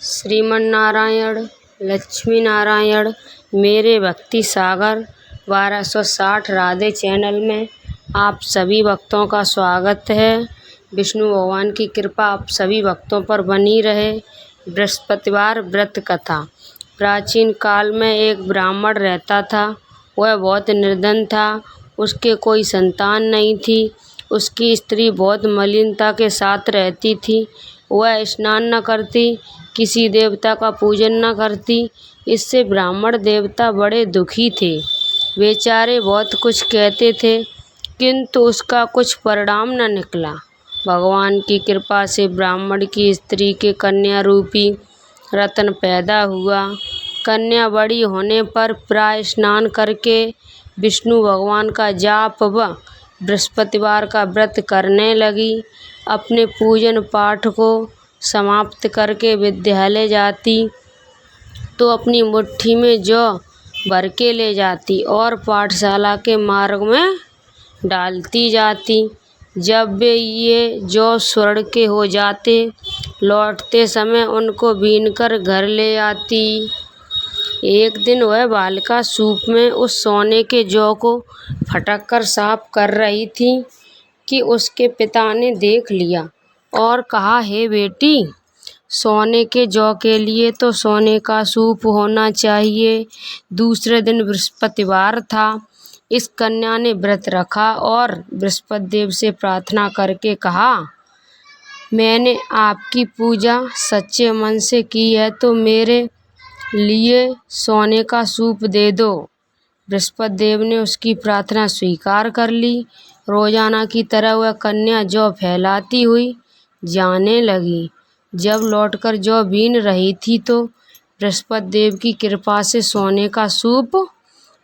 श्रीमन्नारायण लक्ष्मी नारायण मेरे भक्ति सागर 1260 राधे चैनल में आप सभी भक्तों का स्वागत है। विष्णु भगवान की कृपा आप सभी भक्तों पर बनी रहे। बृहस्पतिवार व्रत कथा। प्राचीन काल में एक ब्राह्मण रहता था। वह बहुत निर्धन था। उसके कोई संतान नहीं थी। उसकी स्त्री बहुत मलिनता के साथ रहती थी। वह स्नान न करती, किसी देवता का पूजन न करती। इससे ब्राह्मण देवता बड़े दुखी थे। बेचारे बहुत कुछ कहते थे, किंतु उसका कुछ परिणाम न निकला। भगवान की कृपा से ब्राह्मण की स्त्री के कन्या रूपी रत्न पैदा हुआ। कन्या बड़ी होने पर प्राय स्नान करके विष्णु भगवान का जाप व बृहस्पतिवार का व्रत करने लगी। अपने पूजन पाठ को समाप्त करके विद्यालय जाती तो अपनी मुट्ठी में जौ भर के ले जाती और पाठशाला के मार्ग में डालती जाती। जब वे ये जौ स्वर्ण के हो जाते, लौटते समय उनको बीनकर घर ले आती। एक दिन वह बालिका सूप में उस सोने के जौ को फटक कर साफ कर रही थी कि उसके पिता ने देख लिया और कहा, हे बेटी, सोने के जौ के लिए तो सोने का सूप होना चाहिए। दूसरे दिन बृहस्पतिवार था। इस कन्या ने व्रत रखा और बृहस्पति देव से प्रार्थना करके कहा, मैंने आपकी पूजा सच्चे मन से की है तो मेरे लिए सोने का सूप दे दो। बृहस्पति देव ने उसकी प्रार्थना स्वीकार कर ली। रोजाना की तरह वह कन्या जौ फैलाती हुई जाने लगी। जब लौटकर जौ बीन रही थी तो बृहस्पति देव की कृपा से सोने का सूप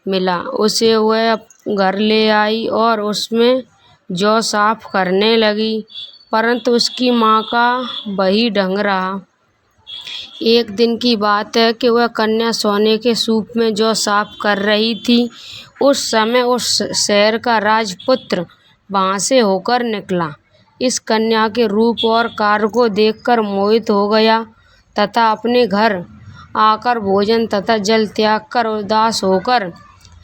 मिला। उसे वह घर ले आई और उसमें जौ साफ करने लगी, परंतु उसकी माँ का वही ढंग रहा। एक दिन की बात है कि वह कन्या सोने के सूप में जौ साफ कर रही थी। उस समय उस शहर का राजपुत्र वहाँ से होकर निकला। इस कन्या के रूप और कार्य को देखकर मोहित हो गया तथा अपने घर आकर भोजन तथा जल त्याग कर उदास होकर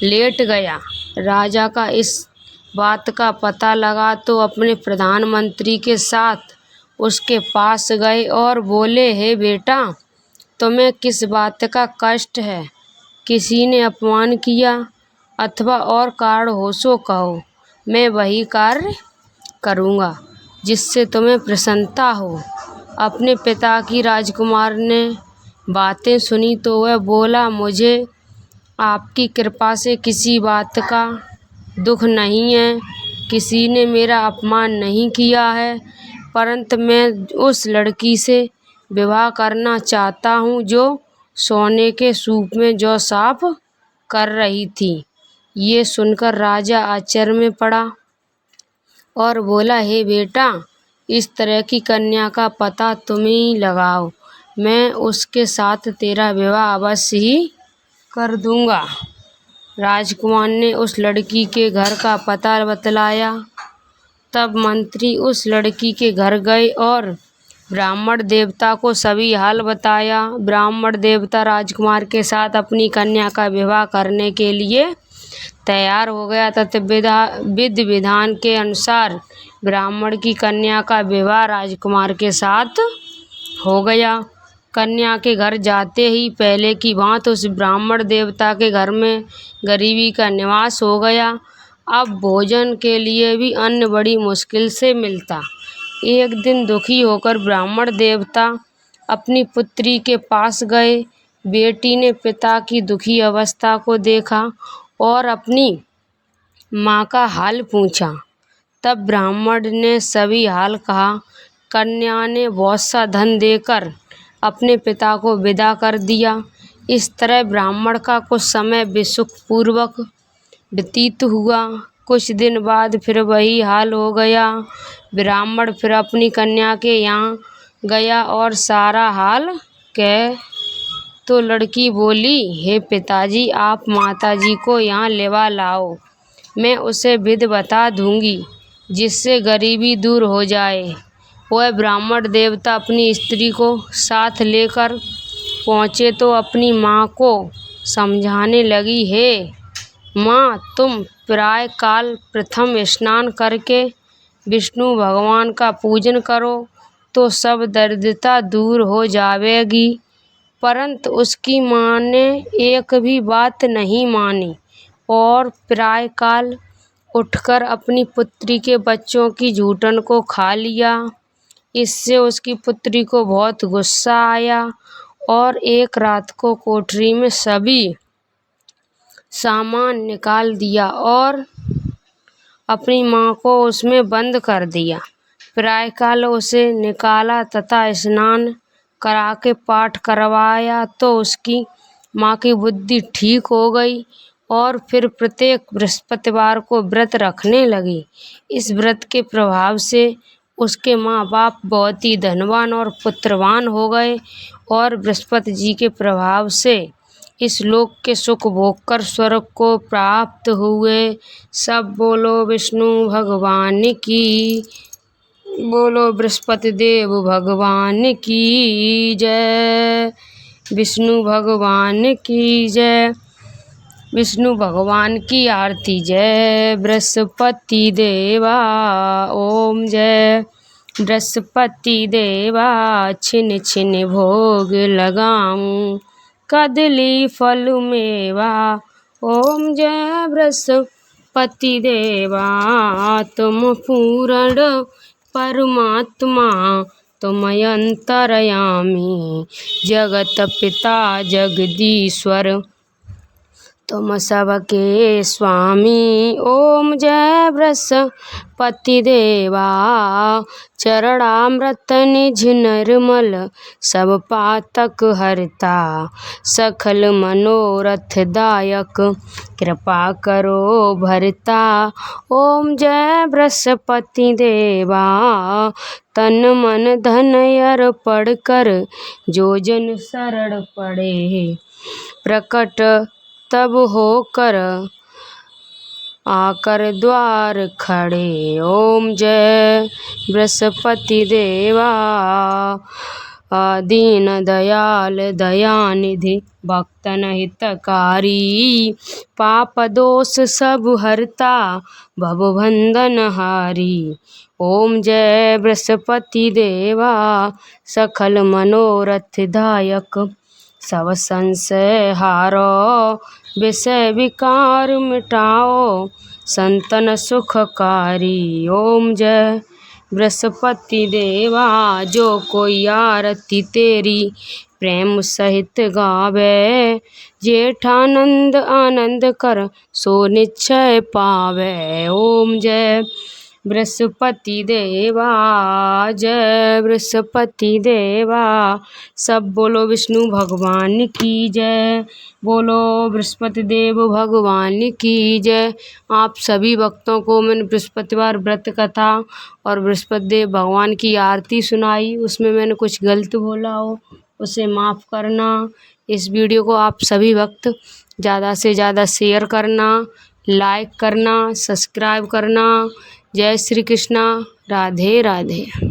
लेट गया। राजा का इस बात का पता लगा तो अपने प्रधानमंत्री के साथ उसके पास गए और बोले, हे बेटा, तुम्हें किस बात का कष्ट है? किसी ने अपमान किया अथवा और कारण हो सो कहो, मैं वही कार्य करूँगा जिससे तुम्हें प्रसन्नता हो। अपने पिता की राजकुमार ने बातें सुनी तो वह बोला, मुझे आपकी कृपा से किसी बात का दुख नहीं है। किसी ने मेरा अपमान नहीं किया है, परंतु मैं उस लड़की से विवाह करना चाहता हूँ जो सोने के सूप में जौ साफ कर रही थी। ये सुनकर राजा आश्चर्य में पड़ा और बोला, हे बेटा, इस तरह की कन्या का पता तुम ही लगाओ। मैं उसके साथ तेरा विवाह अवश्य ही कर दूंगा। राजकुमार ने उस लड़की के घर का पता बतलाया। तब मंत्री उस लड़की के घर गए और ब्राह्मण देवता को सभी हाल बताया। ब्राह्मण देवता राजकुमार के साथ अपनी कन्या का विवाह करने के लिए तैयार हो गया तथा विधि विधान के अनुसार ब्राह्मण की कन्या का विवाह राजकुमार के साथ हो गया। कन्या के घर जाते ही पहले की भांति उस ब्राह्मण देवता के घर में गरीबी का निवास हो गया। अब भोजन के लिए भी अन्न बड़ी मुश्किल से मिलता। एक दिन दुखी होकर ब्राह्मण देवता अपनी पुत्री के पास गए। बेटी ने पिता की दुखी अवस्था को देखा और अपनी माँ का हाल पूछा। तब ब्राह्मण ने सभी हाल कहा। कन्या ने बहुत सा धन देकर अपने पिता को विदा कर दिया। इस तरह ब्राह्मण का कुछ समय सुखपूर्वक व्यतीत हुआ। कुछ दिन बाद फिर वही हाल हो गया। ब्राह्मण फिर अपनी कन्या के यहाँ गया और सारा हाल कह तो लड़की बोली, हे पिताजी, आप माताजी को यहाँ लेवा लाओ। मैं उसे विधि बता दूंगी जिससे गरीबी दूर हो जाए। वह ब्राह्मण देवता अपनी स्त्री को साथ लेकर पहुँचे तो अपनी माँ को समझाने लगी, हे माँ, तुम प्रातःकाल प्रथम स्नान करके विष्णु भगवान का पूजन करो तो सब दरिद्रता दूर हो जाएगी। परंतु उसकी माँ ने एक भी बात नहीं मानी और प्रातःकाल उठकर अपनी पुत्री के बच्चों की जूठन को खा लिया। इससे उसकी पुत्री को बहुत गुस्सा आया और एक रात को कोठरी में सभी सामान निकाल दिया और अपनी माँ को उसमें बंद कर दिया। प्रातःकाल उसे निकाला तथा स्नान करा के पाठ करवाया तो उसकी माँ की बुद्धि ठीक हो गई और फिर प्रत्येक बृहस्पतिवार को व्रत रखने लगी। इस व्रत के प्रभाव से उसके माँ बाप बहुत ही धनवान और पुत्रवान हो गए और बृहस्पति जी के प्रभाव से इस लोक के सुख भोग कर स्वर्ग को प्राप्त हुए। सब बोलो विष्णु भगवान की, बोलो बृहस्पति देव भगवान की जय, विष्णु भगवान की जय, विष्णु भगवान की आरती जय बृहस्पति देवा। ओम जय बृहस्पति देवा, छिन छिन भोग लगाऊं कदली फल मेवा। ओम जय बृहस्पति देवा, तुम पूर्ण परमात्मा तुम अंतर्यामी, जगत पिता जगदीश्वर तुम सबके स्वामी। ओम जय बृहस्पति देवा, चरणामृत निज निर्मल सब पातक हरता, सकल मनोरथ दायक कृपा करो भरता। ओम जय बृहस्पति देवा, तन मन धन अर्पण कर जो जन शरण पड़े, प्रकट तब होकर आकर द्वार खड़े। ओम जय बृहस्पति देवा, दीन दयाल दयानिधि भक्तन हितकारी, पाप दोष सब हरता भवबंधन हारी। ओम जय बृहस्पति देवा, सकल मनोरथ दायक सब संशय हारो, विषय विकार मिटाओ संतन सुखकारी। ओम जय बृहस्पति देवा, जो कोई आरती तेरी प्रेम सहित गावे, जेठानंद आनंद कर सो निश्चय पावे। ओम जय बृहस्पति देवा, जय बृहस्पति देवा। सब बोलो विष्णु भगवान की जय, बोलो बृहस्पति देव भगवान की जय। आप सभी भक्तों को मैंने बृहस्पतिवार व्रत कथा और बृहस्पति देव भगवान की आरती सुनाई, उसमें मैंने कुछ गलत बोला हो उसे माफ़ करना। इस वीडियो को आप सभी भक्त ज़्यादा से ज़्यादा शेयर करना, लाइक करना, सब्सक्राइब करना। जय श्री कृष्णा, राधे राधे।